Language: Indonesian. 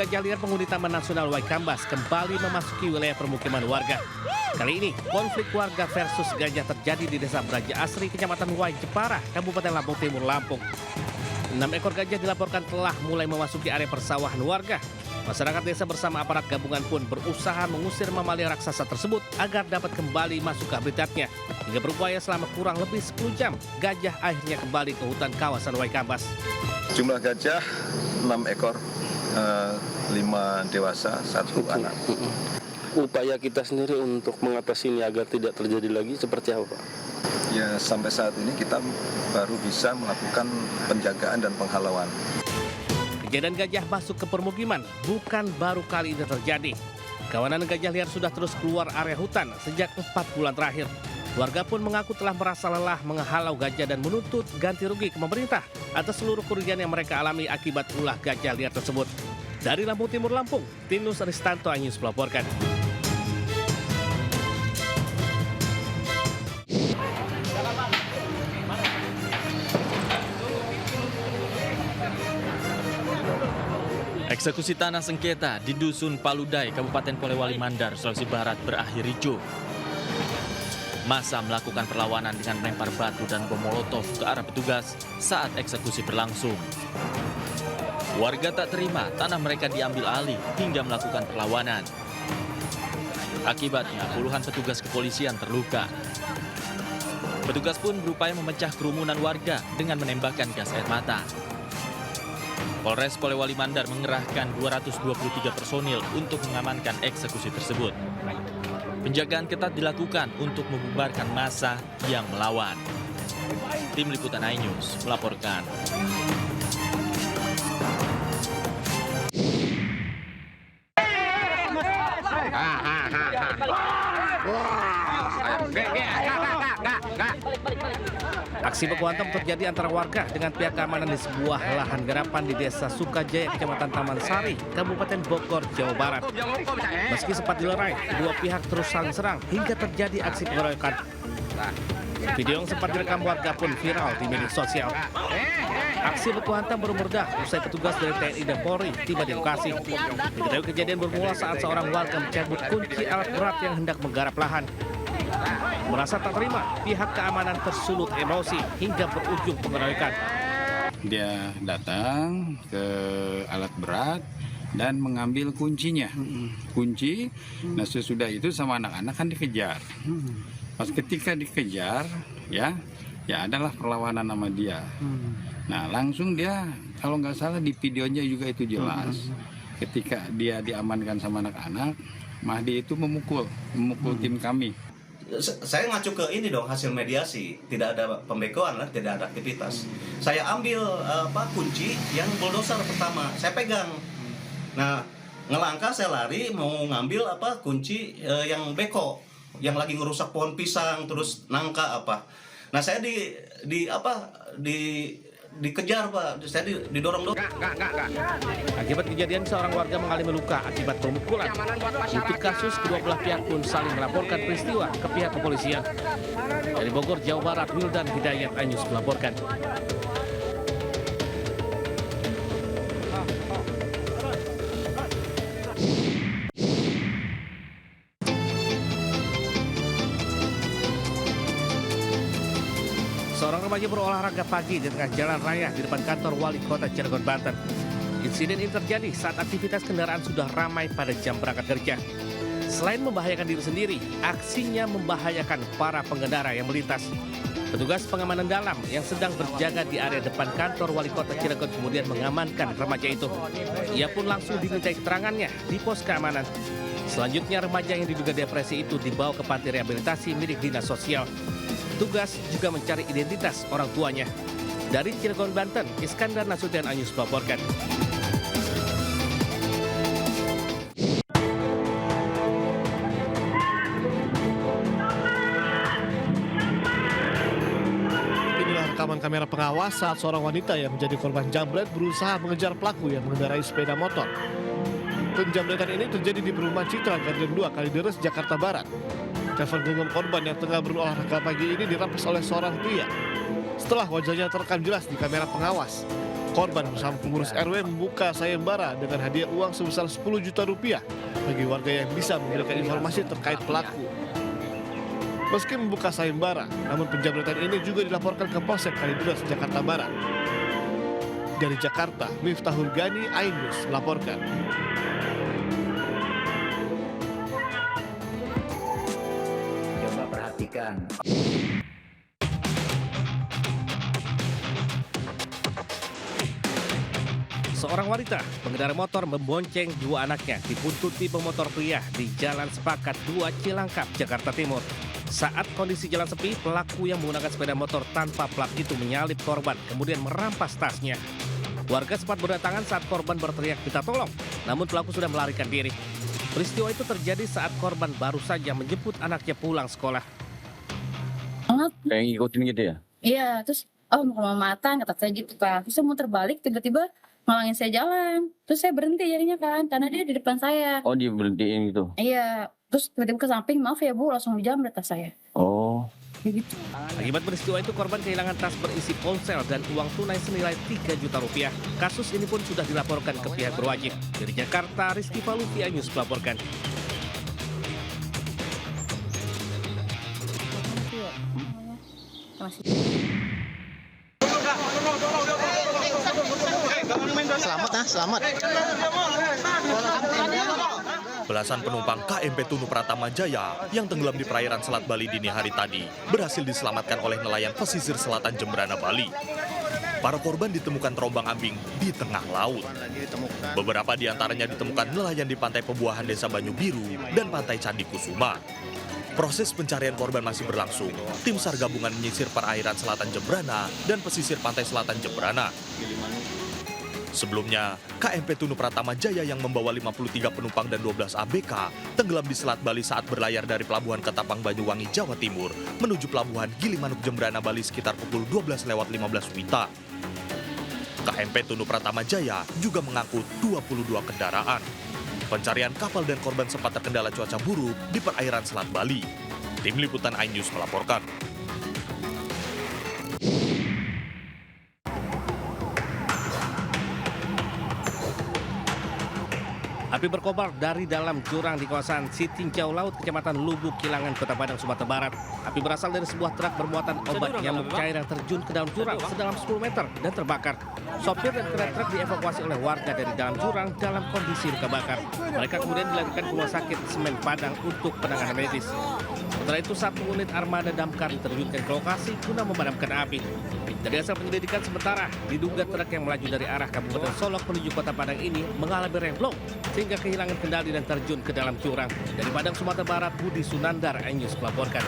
gajah liar penghuni Taman Nasional Waikambas kembali memasuki wilayah permukiman warga. Kali ini, konflik warga versus gajah terjadi di Desa Braja Asri, Kecamatan Wai Jepara, Kabupaten Lampung Timur, Lampung. 6 ekor gajah dilaporkan telah mulai memasuki area persawahan warga. Masyarakat desa bersama aparat gabungan pun berusaha mengusir mamalia raksasa tersebut agar dapat kembali masuk ke habitatnya. Hingga berupaya selama kurang lebih 10 jam, gajah akhirnya kembali ke hutan kawasan Waikambas. Jumlah gajah 6 ekor, 5 dewasa, 1 anak. Upaya kita sendiri untuk mengatasi ini agar tidak terjadi lagi seperti apa, Pak? Ya, sampai saat ini kita baru bisa melakukan penjagaan dan penghalauan. Kejadian gajah masuk ke permukiman bukan baru kali ini terjadi. Kawanan gajah liar sudah terus keluar area hutan sejak 4 bulan terakhir. Warga pun mengaku telah merasa lelah menghalau gajah dan menuntut ganti rugi ke pemerintah atas seluruh kerugian yang mereka alami akibat ulah gajah liar tersebut. Dari Lampung Timur, Lampung, Tinus Ristanto Anyus melaporkan. Eksekusi tanah sengketa di Dusun Paludai, Kabupaten Polewali Mandar, Sulawesi Barat berakhir ricuh. Massa melakukan perlawanan dengan melempar batu dan bom molotov ke arah petugas saat eksekusi berlangsung. Warga tak terima tanah mereka diambil alih hingga melakukan perlawanan. Akibatnya puluhan petugas kepolisian terluka. Petugas pun berupaya memecah kerumunan warga dengan menembakkan gas air mata. Polres Polewali Mandar mengerahkan 223 personil untuk mengamankan eksekusi tersebut. Penjagaan ketat dilakukan untuk membubarkan massa yang melawan. Tim Liputan iNews melaporkan. Aksi baku hantam terjadi antara warga dengan pihak keamanan di sebuah lahan garapan di Desa Sukajaya, Kecamatan Taman Sari, Kabupaten Bogor, Jawa Barat. Meski sempat dilerai, kedua pihak terus saling serang hingga terjadi aksi pengeroyokan. Video yang sempat direkam warga pun viral di media sosial. Aksi baku hantam baru meredah usai petugas dari TNI dan Polri tiba di lokasi. Diketahui kejadian bermula saat seorang warga mencabut kunci alat berat yang hendak menggarap lahan. Merasa tak terima, pihak keamanan tersulut emosi hingga berujung pengeroyokan. Dia datang ke alat berat dan mengambil kuncinya. Kunci, nah sesudah itu sama anak-anak kan dikejar. Pas ketika dikejar, ya adalah perlawanan sama dia. Nah langsung dia, kalau nggak salah di videonya juga itu jelas. Ketika dia diamankan sama anak-anak, Mahdi itu memukul tim kami. Saya ngacu ke ini dong, hasil mediasi, tidak ada pembegoan lah, tidak ada aktivitas. Saya ambil kunci yang bulldozer pertama, saya pegang. Nah, ngelangkah saya lari mau ngambil kunci yang beko, yang lagi ngerusak pohon pisang terus nangka apa. Nah, saya dikejar Pak, saya didorong. Akibat kejadian seorang warga mengalami luka akibat pemukulan. Untuk kasus, kedua belah pihak pun saling melaporkan peristiwa ke pihak kepolisian. Dari Bogor, Jawa Barat, Wildan Hidayat iNews melaporkan. Seorang remaja berolahraga pagi di tengah jalan raya di depan kantor Wali Kota Cilegon, Banten. Insiden ini terjadi saat aktivitas kendaraan sudah ramai pada jam berangkat kerja. Selain membahayakan diri sendiri, aksinya membahayakan para pengendara yang melintas. Petugas pengamanan dalam yang sedang berjaga di area depan kantor Wali Kota Cilegon kemudian mengamankan remaja itu. Ia pun langsung dimintai keterangannya di pos keamanan. Selanjutnya remaja yang diduga depresi itu dibawa ke panti rehabilitasi milik Dinas Sosial. Petugas juga mencari identitas orang tuanya. Dari Cilegon, Banten, Iskandar Nasution iNews melaporkan. Inilah rekaman kamera pengawas saat seorang wanita yang menjadi korban jambret berusaha mengejar pelaku yang mengendarai sepeda motor. Penjambretan ini terjadi di perumahan Citra Garden 2 Kalideres, Jakarta Barat. Telepon genggam korban yang tengah berolahraga pagi ini dirampas oleh seorang pria. Setelah wajahnya terekam jelas di kamera pengawas, Korban bersama pengurus RW membuka sayembara dengan hadiah uang sebesar 10 juta rupiah bagi warga yang bisa memberikan informasi terkait pelaku. Meski membuka sayembara, namun penjamretan ini juga dilaporkan ke Polsek Kalideres, Jakarta Barat. Dari Jakarta, Miftahul Gani, Ainus melaporkan. Coba perhatikan. Seorang wanita pengendara motor membonceng dua anaknya dibuntuti pemotor pria di Jalan Sepakat 2 Cilangkap, Jakarta Timur. Saat kondisi jalan sepi, pelaku yang menggunakan sepeda motor tanpa plat itu menyalip korban, kemudian merampas tasnya. Warga sempat berdatangan saat korban berteriak minta tolong, namun pelaku sudah melarikan diri. Peristiwa itu terjadi saat korban baru saja menjemput anaknya pulang sekolah. Kayak ngikutin gitu ya? Iya, terus mau makan kata saya gitu kan. Terus saya muter balik, tiba-tiba ngalangin saya jalan. Terus saya berhenti jadinya kan, karena dia di depan saya. Oh, dia berhentiin gitu? Iya, terus tiba-tiba ke samping, maaf ya Bu, langsung dijamret tas saya. Oh. Kayak gitu. Akibat peristiwa itu korban kehilangan tas berisi ponsel dan uang tunai senilai 3 juta rupiah. Kasus ini pun sudah dilaporkan ke pihak berwajib. Dari Jakarta, Rizky Faluti, News melaporkan. Selamat. Belasan penumpang KMP Tunu Pratama Jaya yang tenggelam di perairan Selat Bali dini hari tadi berhasil diselamatkan oleh nelayan pesisir selatan Jemberana, Bali. Para korban ditemukan terombang-ambing di tengah laut. Beberapa di antaranya ditemukan nelayan di pantai Pebuahan Desa Banyu Biru dan pantai Candi Kusuma. Proses pencarian korban masih berlangsung. Tim SAR gabungan menyisir perairan selatan Jemberana dan pesisir pantai selatan Jemberana. Sebelumnya, KMP Tunu Pratama Jaya yang membawa 53 penumpang dan 12 ABK tenggelam di Selat Bali saat berlayar dari Pelabuhan Ketapang Banyuwangi, Jawa Timur menuju Pelabuhan Gilimanuk Jemberana, Bali sekitar pukul 12:15 WITA. KMP Tunu Pratama Jaya juga mengangkut 22 kendaraan. Pencarian kapal dan korban sempat terkendala cuaca buruk di perairan Selat Bali. Tim Liputan iNews melaporkan. Api berkobar dari dalam jurang di kawasan Sitinjau Laut, Kecamatan Lubuk, Kilangan, Kota Padang, Sumatera Barat. Api berasal dari sebuah truk bermuatan obat nyamuk cair yang terjun ke dalam jurang sedalam 10 meter dan terbakar. Sopir dan kernet truk dievakuasi oleh warga dari dalam jurang dalam kondisi luka bakar. Mereka kemudian dilarikan ke Rumah Sakit Semen Padang untuk penanganan medis. Setelah itu 1 unit armada damkar diterjunkan ke lokasi guna memadamkan api. Dari hasil penyelidikan sementara, diduga truk yang melaju dari arah Kabupaten Solok menuju Kota Padang ini mengalami remblong sehingga kehilangan kendali dan terjun ke dalam jurang. Dari Padang, Sumatera Barat, Budi Sunandar, iNews melaporkan.